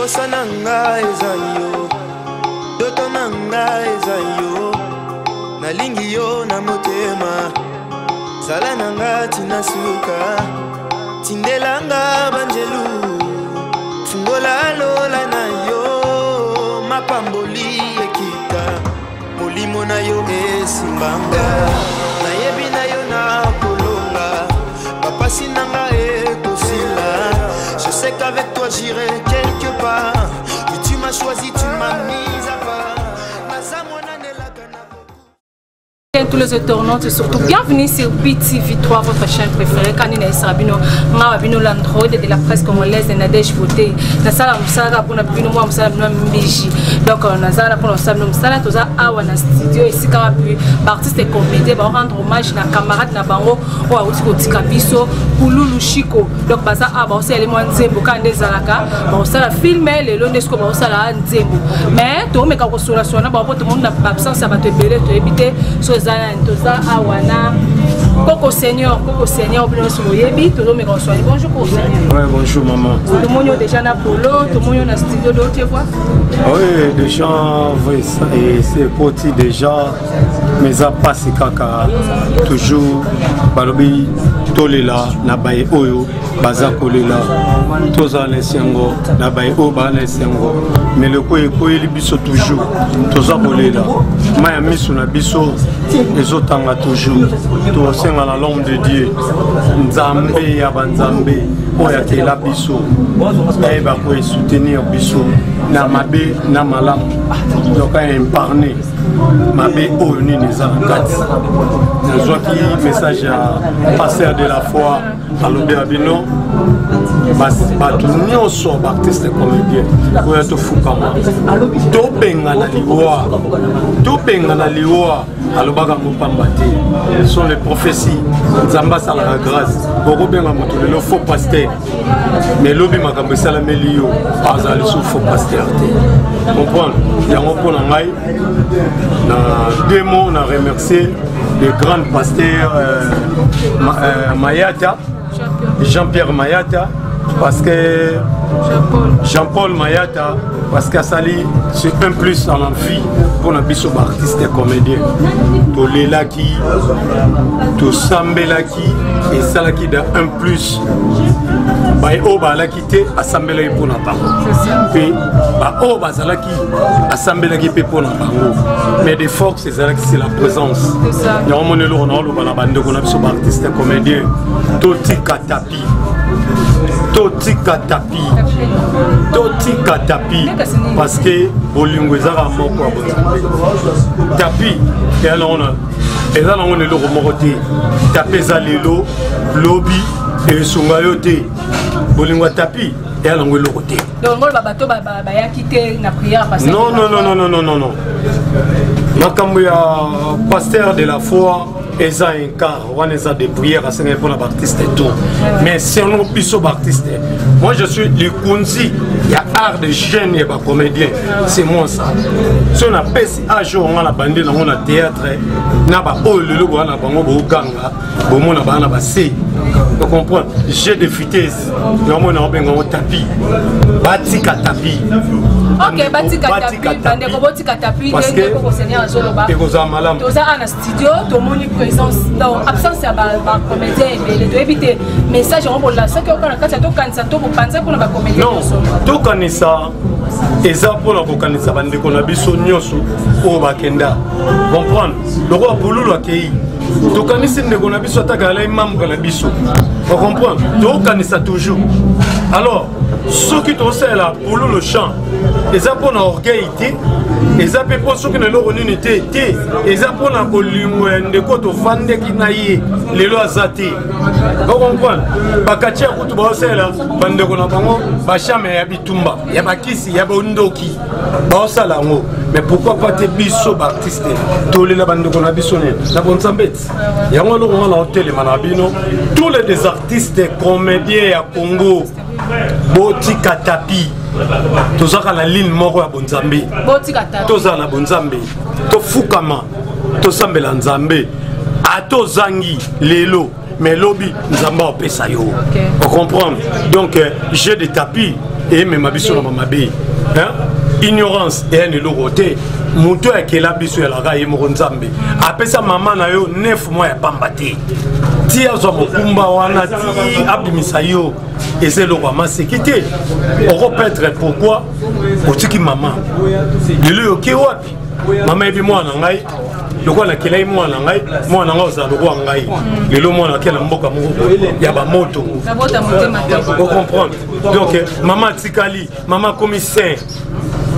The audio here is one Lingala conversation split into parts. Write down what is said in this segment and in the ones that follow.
posa nanga ezayo doto nanga ezayo nalingi yo na motema zala nanga tina suka tindelanga banjelu fungola lola na yo mapamboli ekita molimo na yo esimbanga nayebi na yo na kolonga papasi nanga ekosila. Je sais qu'avec toi j'irai quelque part. Que tu m'as choisi, tu m'as mis à part. Tous les internautes et surtout bienvenue sur BTV3, votre chaîne préférée. Kanina Sarabino, Mawabino Landro de la presse congolaise de Nadège Voté. Nasala Moussara pour Nabino Moussara Mbiji. Donc Nazala pour Nsabno Moussara, Toza Awana Studio ici quand même artiste et comédien va rendre hommage na camarade na bango ou à Tika Biso Kululu Chico. Donc baza aba aussi les moines Nzembo Kande Zalaka, ba osala filmer les lonesco ba osala Nzembo. Mais to me ka consolation na ba tout le monde na absence à bato belé to éviter Toza Awana Coco Seigneur, bonjour Coco Seigneur. Oui, bonjour maman. Tout le monde est déjà na polo, tout le monde est dans studio d'autres fois. Oui, déjà, c'est petit déjà, mais ça passe kaka toujours. Balobi tolela na baye oyo baza kolela toza lesengo na baye o ba lesengo mais le ko li biso toujours toza kolela maya miso na biso ezotanga toujours to senga la l'homme de Dieu nzambe ya banzambe oya tela biso et ba ko soutenir biso na mabe na malam donc imparné mabe oyo nini za ngati nazwa ki message à passer de la foi à l'Obéabino, bato nyonso artiste comédien oyo tofukama tobenga na liwa alobaka mopamba te sont les prophéties nzambe asalaka grâce bokobenga moto lelo faux pasteur mais lobi makambo esalameli yo azali so faux pasteur te comprendre yango mpona ngai na deux mots na remercier le grand pasteur Mayata, Jean-Pierre Mayata, parce que Jean-Paul Mayata, parce que Sali c'est un plus en vie pour un biso artiste et comédien. To lelaki, to sambelaki et salaki d'un un plus. Bae oba la quitté assemblée pour na bango. Puis ba oba salaki assemblée pe pour na bango. Mais des forces c'est la présence. Il y a un monelo on a le bala bande qu'on a biso artiste et comédien. Toti katapi. Toti katapi parce que bolingo ezaka moko a tapi et alors on a le remonté tapé za lelo lobby et sungayote bolingo tapi et alors on le côté donc on va bateau ba ya quitter na prière passer non makambo ya pasteur de la foi eza un quart on eza des prières à Seigneur pour l'artiste et tout mais c'est un biso artiste moi je suis le kunzi il y a art de jeune et ba comédien c'est moi ça si on a pesi à jour on a la bande on a théâtre na ba o lelo bo na bango bo ganga bo mona ba na ba c tu comprends j'ai des vitesses na mona o benga o tapis batika tapis ok batika tapis bande ko botika tapis de ko Seigneur azoloba et ko za malam toza na studio to moni présence donc absence ya ba comédien et de éviter message on la ça que on a quand to kanisa to ko panza pour ba comédien non to kanisa eza pour la kokanisa bande ko na biso nyoso o bakenda comprendre loko apululu akei to kanisa ndeko na biso ataka la membre na biso on comprend to kanisa toujours alors ceux qui ont fait là pour le chant ils ont pour l'orgueil ils ont pour ceux qui ne l'ont unité ils ont pour la colline de côte au fan de kinaïe les lois zati vous comprenez bakatia kutu ba osela bande ko na bango ba chame ya bitumba ya bakisi ya bondoki ba osala ngo mais pourquoi pas te biso artiste to le la bande ko na biso ne na bon sambet ya ngolo ko na hotel manabino tous les artistes comédiens à Congo botika tapi tozaka na ligne moko ya bonzambe botika tapi toza na bonzambe to fukama to sambela nzambe atozangi lelo mais lobi nzamba opesa yo on comprend donc j'ai des tapis et même biso na mabe ignorance et un logoté moto ya kela biso ya la raye mo nzambe apesa mama na yo 9 mois ya pambate ti azo mokumba wana ti abimisa yo ese lo ma sécurité on repetre pourquoi otiki mama lelo yo ke wapi mama ebi mwana ngai loko na kelai mwana ngai oza loko ngai lelo mwana kela mboka moko ya ba moto on comprendre donc mama tikali mama commissaire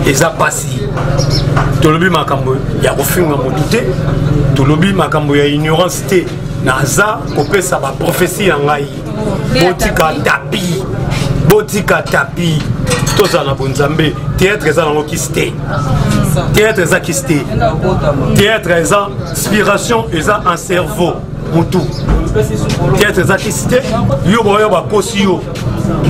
eza pasi tolobi makambo ya kofinga motu te tolobi makambo ya ignorance te naza kopesa ba prophétie ya ngai botika tapi toza na bonzambe théâtre eza nango kiste théâtre eza kiste théâtre eza inspiration eza un cerveau mutu théâtre eza kiste yo boyo bakosi yo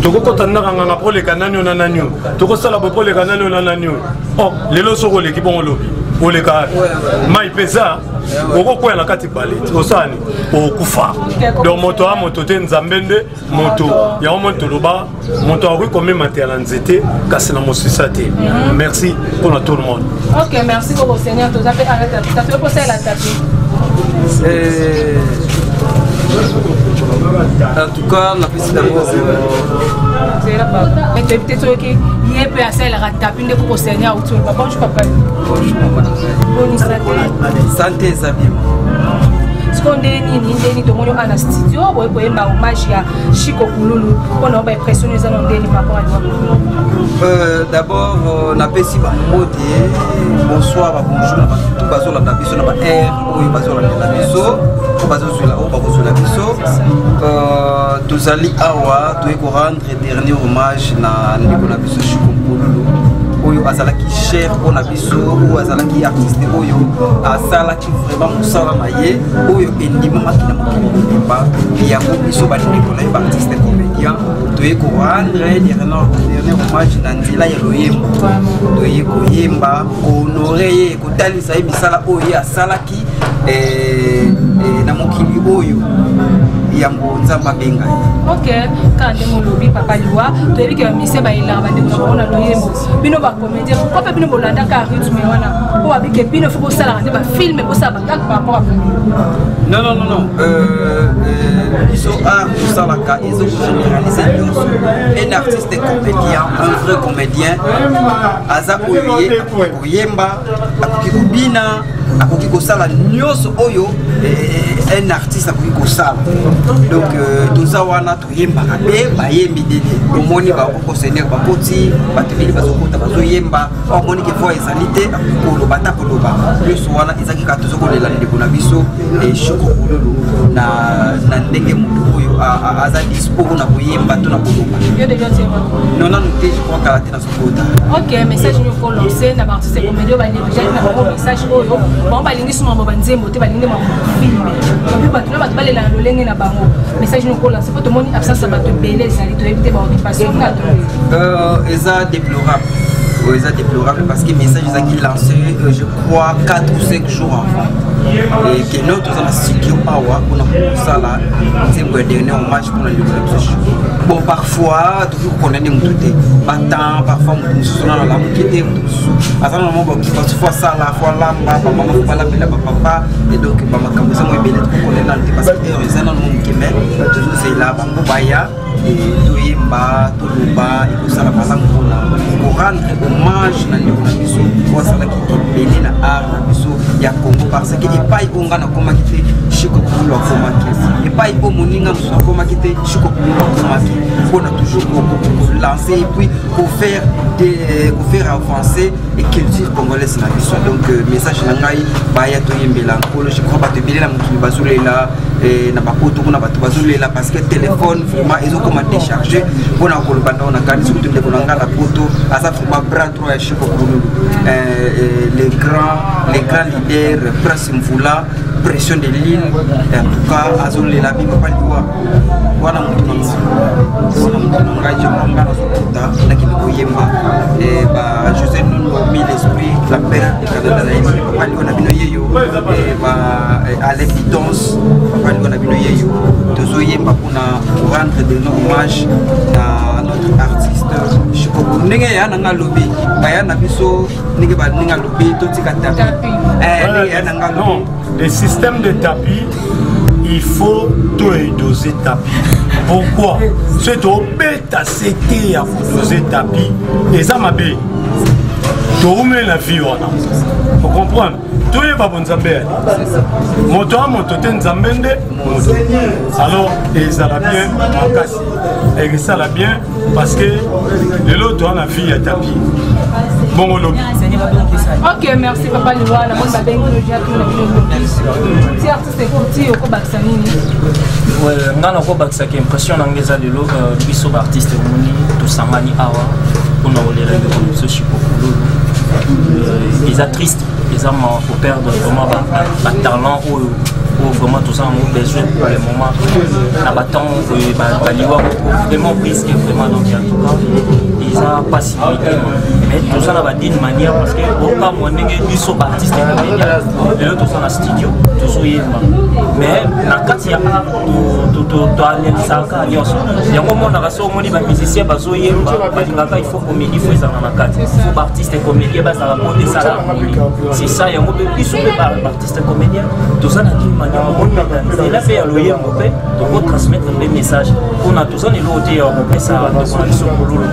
tokokota ndakanganga po leka nani na nani tokosala bo po leka nani na nani oh lelo soko leki bongo lobi oleka mai pesa okokwela na kati baleti osani okufa donc moto a moto te nzambe nde moto ya moto loba moto a komema te na nzete kasi na mosisa te merci pour tout le monde. OK, merci beaucoup Seigneur. Tu as fait arrêter ça fait passer la tapis. En tout cas, on a fait d'abord. Mais tu es peut-être qu'il y a peu à ça la tapis de pour Seigneur autour. Papa, je papa. Santé Zabim. Ce qu'on dit ni tout le monde en studio, ouais pour un hommage à Chico Kululu, on a impressionné les années par rapport à d'abord, on a fait si bonsoir, bonjour, tout basé la tapisson, on a air, oui basé la tapisson, on basé sur la haut, basé sur la tapisson. Tous allés awa, tu es pour rendre dernier hommage na Nicolas Bisso Chico Kululu. Oyo azalaki cher pona biso ou azalaki artiste oyo azalaki vraiment musala na ye oyo endimamaki na mokili mobimba yango biso bandeko na ye baartiste comédien toye korendre dernier hommage na nzela ya loyembo toye koyemba honore ye kotalisa ye misala oyo ye asalaki na mokili oyo yango nzamba benga OK quand de molobi papa liwa to ebi ke mise ba ila ba de ko na loyembo bino ba comédien pourquoi pas bino bolanda ka rythme wana ko abi ke bino faut sala de ba film ko sa ba tak par rapport non ils ont art pour ça la cas ils ont généralisé un artiste comédien un vrai comédien aza oye oyemba akoki kobina akoki kosala nyonso oyo un artiste akoki kosala donc toza wana toyembaka mpe bayembi dede omoni bakokosener bakoti bato bili bazokota bazoyemba omoni ke voi ezali te akoki koloba ta koloba nyonso wana ezaki kaka tozokolela ndeko na biso Chico Kululu na ndenge motu oyo aza dispo na koyemba to na koloba non te je crois kala te na sokota. OK, message nous faut lancer na artiste comédien ba déjà na message oyo bon balingi suma banzembo te balingi ma film puis bato na bato balela lolenge na bango message nous faut lancer pour tout le monde absence bato belé ezali to éviter ba occupation na to eza déplorable. C'est déplorable parce que le message est lancé, je crois, 4 ou 5 jours avant. Et que nous, tous en studio, on a ça là, c'est le dernier hommage pour le bon, parfois, toujours qu'on a des moutoutés. Parfois, nous sommes dans la moutouté, à ce moment, parfois ça là, fois là, maman, pas la belle, papa, et donc, maman, comme ça, moi, bien être qu'on est là, parce que c'est un monde qui met, toujours c'est là, bambouaya, et tout est bas, tout le bas, et tout ça, la maman, pour rendre hommage na ndeko na biso ko sala ki belé na art na biso ya Congo parce que epai onga na koma kite Chico Kululu koma kite epai o moninga muso koma kite Chico Kululu koma kite on a toujours lancer et puis pour faire avancer et culture congolaise na biso donc message na ngai ba ya to yembela nkolo je crois ba te belé na mukili bazulela na bapoto kuna bato bazulela parce que téléphone vraiment ils ont comment décharger bona ko lobanda on a kani surtout ndeko na ngala poto asa vraiment bras droit ya Chico Kululu les grands leaders Prince Mvula pression de l'île en tout cas azolela bi papa liwa wana mutu nanga je ngala Kota naki koyemba José Nuno mis l'esprit la paix de Canada papa on a bino yeyo Alain Pitons papa on a bino yeyo tozoyemba pona rendre de hommage à notre artiste Chikoko ndenge ya nanga lobi baya na biso ndenge ba ninga lobi totika tapis ya nanga non le système de tapis il faut tout doser tapis. Pourquoi? C'est au bêta séqué à vous doser tapis. Et ça m'a bien. Tout met la vie. Vous comprenez? Tout est pas bon Zambé. Moto a moto ten Zambende. Alors, et ça l'a bien, et ça l'a bien, parce que l'autre a la vie à tapis. Bon, on ok, merci Papa Liwa. La bonne babine que j'ai appris la si artiste écouté au Kobaxanini. Ouais, on a encore Baxaki impression dans les années de biso artiste moni tout samani awa on a olé la ce Chikoko ils sont tristes ils ont perdre vraiment un talent ou vraiment tout ça on a besoin pour le moment la bâton Liwa vraiment brisé vraiment donc en tout cas ils ont pas si mais tout ça va d'une manière parce que au cas où on est biso artiste et tout ça dans studio tout ça mais na kati ya to alensaka nyonso yango mona kaso moni ba musicien bazoyemba balingaka il faut comédie faut ezala na kati faut artiste comédien bazala monter ça c'est ça yango be biso be ba artiste comédien tout ça na d'une manière on la fait aloyembo pe to transmettre des messages on a tout ça les loté on ça to ça sur kololo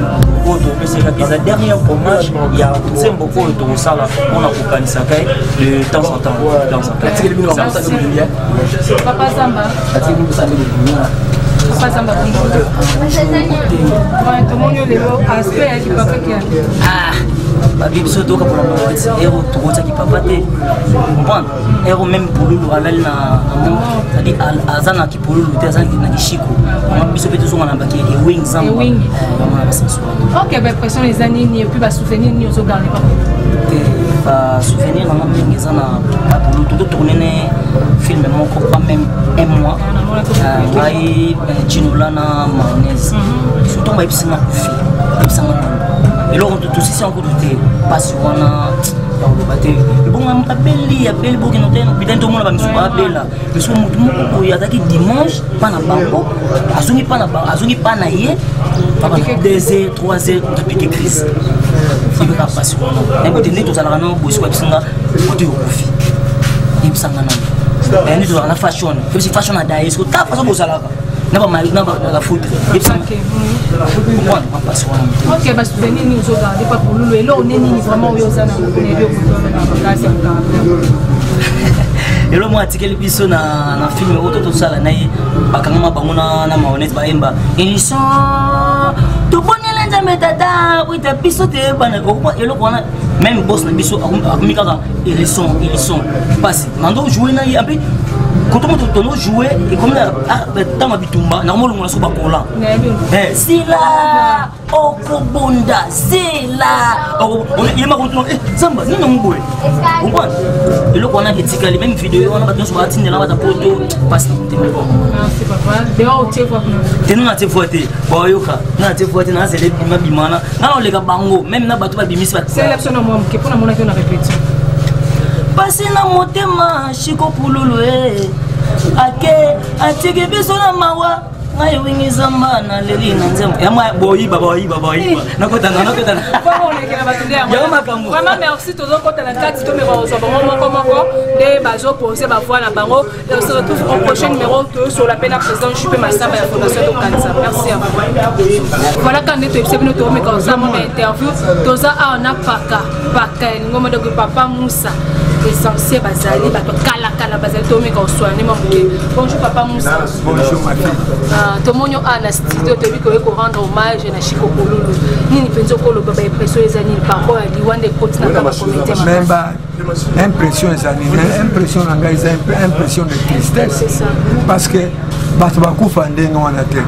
ko to pe c'est la dernière hommage il y a c'est beaucoup de tout ça là on a kokanisa kai de temps en temps Papa Zamba. Papa Zamba. Tout le monde est aspect qui papa qui babi biso toka pour la héros tout qui papa te comprendre héros même pour lui alal na c'est-à-dire azana qui pour lui te azana na kishiko on biso beto songa na baki et wing zamba OK ben pression les années ni plus ba souvenir ni au garder pas souvenir na mingi zana pour tout tourner film moko pas même un mois ai chinulana mayonnaise surtout ba ipsina kufi ipsina et là on tout si encore de passion na bon on appelle beaucoup nous tenons peut-être tout le monde va me souhaiter là mais sur mutu moko ya taki dimanche pas na bango azungi pas na ye papa 2h 3h on te pique crise il veut pas passion et vous tenez tout ça là non bois ipsinga côté kofi ipsanga na et nous dans la fashion c'est fashion à d'ailleurs que ta façon bosala na la foot ipsanga comprendre pas passion OK bah souvenir ni zo garder pas pour lulu et là on est ni vraiment yo ça na ndio kutoka et là moi tikeli biso na film auto sala na bakanga bango na mayonnaise baemba ils sont to bonela nzambe tata oui ta biso te bana ko et là kona même boss na biso akumikaka ils sont passe mando jouer na un peu quand on jouer et comme dans ma bitumba normalement on a soba kola c'est là okobonda c'est là il m'a continué samba ni ngwe on voit et le qu'on a critiqué les mêmes vidéos on a pas sur atine là ta photo passe merci papa dehors tu vois tenu na te voter boyoka na te voter na zele bima bimana na on les bango même na batu ba bimisi ba c'est l'élection moi que pour na mona que on a répété passer na motema Chiko Pululu ake atike biso na mawa ngai wingi zamba na leli na nzembo ya ma boyi baba na kota na bon on est que va tendre vraiment merci tous autres dans la carte to me reçoit comment de bazo poser ba voix na bango et on se retrouve au prochain numéro sur la peine à président Juppé Massamba la fondation de Kansa merci à vous voilà quand nous tu sais nous to me comme ça mon interview toza on a paka ngoma de papa Moussa essentiel bazali bato kala bazali to me comme soigner mon bonjour papa Moussa bonjour ma fille tout le monde a un studio de lui qu'on rendre hommage à Chikoko Lulu ni penso ko lo baba impression les années par rapport à Liwande côte na ba comité même ba impression les années impression na ngai impression de tristesse c'est ça parce que bato bakufa ndenga wana te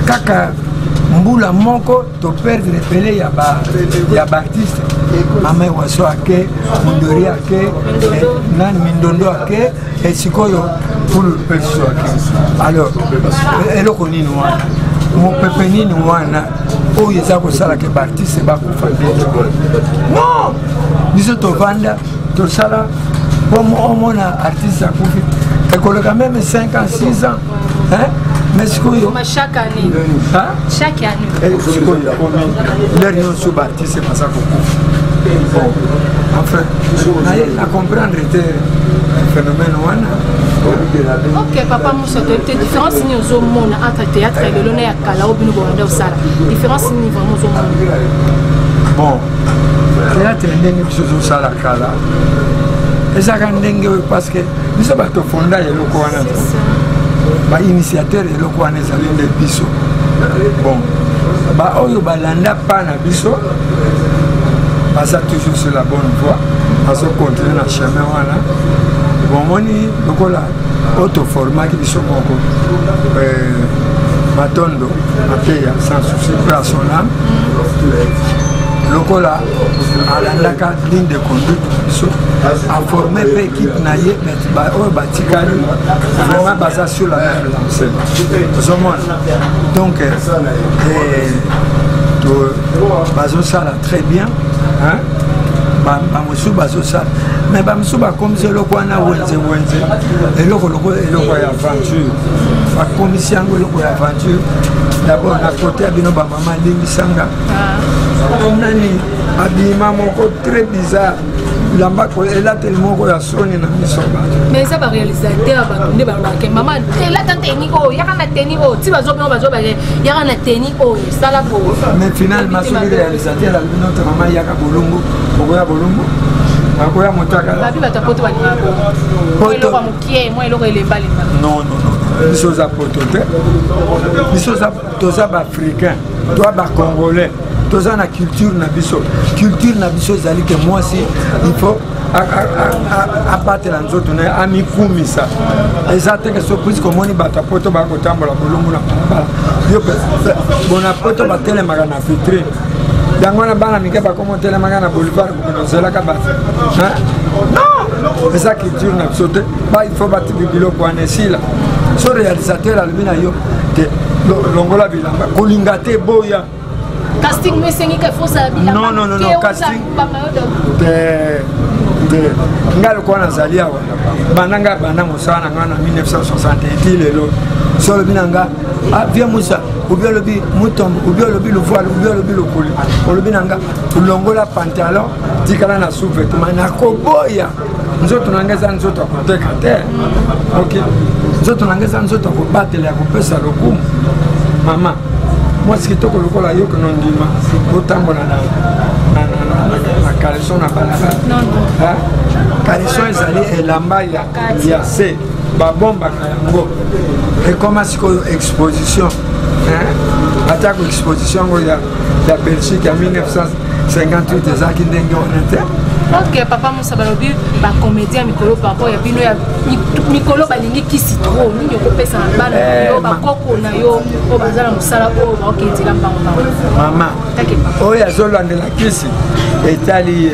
kaka mbula moko to perdre pele ya ba artiste mama waso ake mundori ake nani mindondo ake et sikoyo pour le perso ake alors eloko nini wana mopepe nini wana oyo eza kosala ke baartiste bakufa nde non biso tovanda tosala po omona artiste akufi ekoleka même 5 ans 6 ans mais sikoyo chaque année chaque année sikoyo lere nyonso baartiste baza kokufa bon enfin na comprendre te phénomène wana. Ok, papa Moussa, tu as différence au monde entre théâtre et le nez à Kala ou bien au Sala. Différence niveau au monde. Bon, théâtre est une chose au Sala Kala. Et ça quand dengue parce que nous sommes à fondé et le Kouana. Bah initiateur et le Kouana zali de biso. Bon, bah oyo balanda pas na biso. Bah ça toujours sur la bonne voie. Parce qu'on continue na chemin wana. Bon, moni lokola auto format qui biso moko matondo apeya sans souci pour son âme lokola alandaka ligne de conduite biso a formé pe équipe na ye ba o batikali vraiment basé sur la même lancée donc bazo sala très bien hein bamosu bazosala mais bamosu bakomisi eloko wana wenze eloko ya aventure bakomisi yango eloko ya aventure d'abord na kote ya bino bamama limbisanga nani abima moko très bizarre lamba elateli moko ya soni na miso bato mais eza baréalisateur batonde balobake mama elata teni oyo yaka na teni oyo ti bazobino bazobake yaka na teni oyo esala po mais finalement soki réalisateur alobi notre mama yaka bolongo okoya bolongo akoya motakala babi bato apoto balingako eloko mokie mwa eloko elembalemba non biso oza poto te biso toza baafricain toa bacongolais toza na culture na biso ezali ke mwasi il faut abatela nzoto na ye amikumisa eza teke so puisque omoni bato apoto bakotambola bolongo na balabala yo bona poto batelemaka na vitrine yango wana bana mike bakomotelemaka na boulevard kokonozelaka bato non eza culture na biso te il faut batibi biloko wana esila so réalisateur alobi na yo te longola bilamba kolinga te boya casting mesengi ke fosa bilamba non casting nga lokola nazali awa banda mosala na nga na 1960 lelo so olobi na nga vie musa obi olobi mutombo obi olobi lovoile obi olobi lokoli olobi na nga longola pantalon tikala na sous-vêtement nakoboya nzoto na nga eza nzoto ya koteka te ok nzoto na nga eza nzoto ya kobatela ya kopesa lokumu mama mwasi kitoko lokola yo kono ndima otambola na caleçon na balabala caleçon ezali elamba ya se babombaka yango ekoma sikoyo exposition atako exposition yango ya Belgique ya 1958 ezalaki ndenge wana te. Ok, papa Moussa balobi ba comédien mikolo par rapport ya bino ya mikolo balingi kisi trop nini okopesa na bana yo bakoko na yo o bazala mosala o bakendela mbango mama oyo azolandela kisi etali ye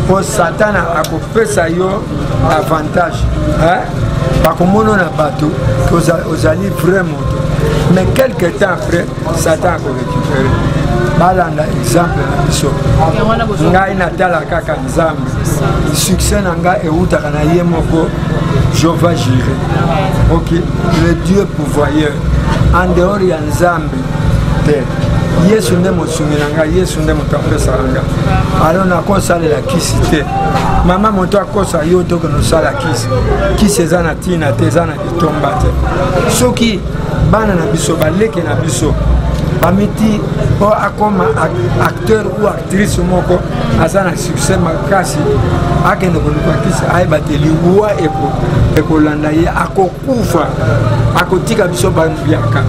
po satana akopesa yo avantage bakomona na bato ozali vrai moto mais quelque temps après satan akorécupere balanda exemple na biso ngai natala kaka nzambe succès na ngai eutaka na ye moko Jehova Jireh ok le Dieu pourvoyeur en dehors ya nzambe te yesu nde mosungi na ngai yesu nde moto apesaka ngai alors nakosalela kisi te mama moto akosa yo toke nosala kisi eza na ntina te eza na bitomba te soki bana na biso baleke na biso bamiti po akoma acteur ou actrice moko aza na succès makasi akende koluka kisi ayeba te liwa ekolanda ye akokufa akotika biso bambiaka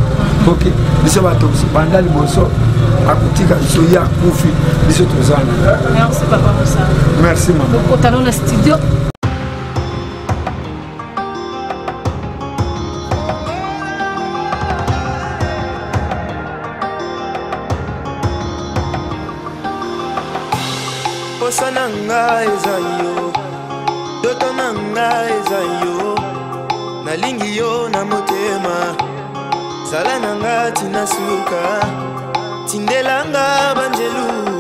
ok biso bato banda liboso akotika biso ye akufi biso tozana. Merci papa Moussa. Merci maman. Okotana na studio. Posa nanga eza yo, doto nanga eza yo, nalingi yo na motema, zala nanga tina suka tindelanga banjelu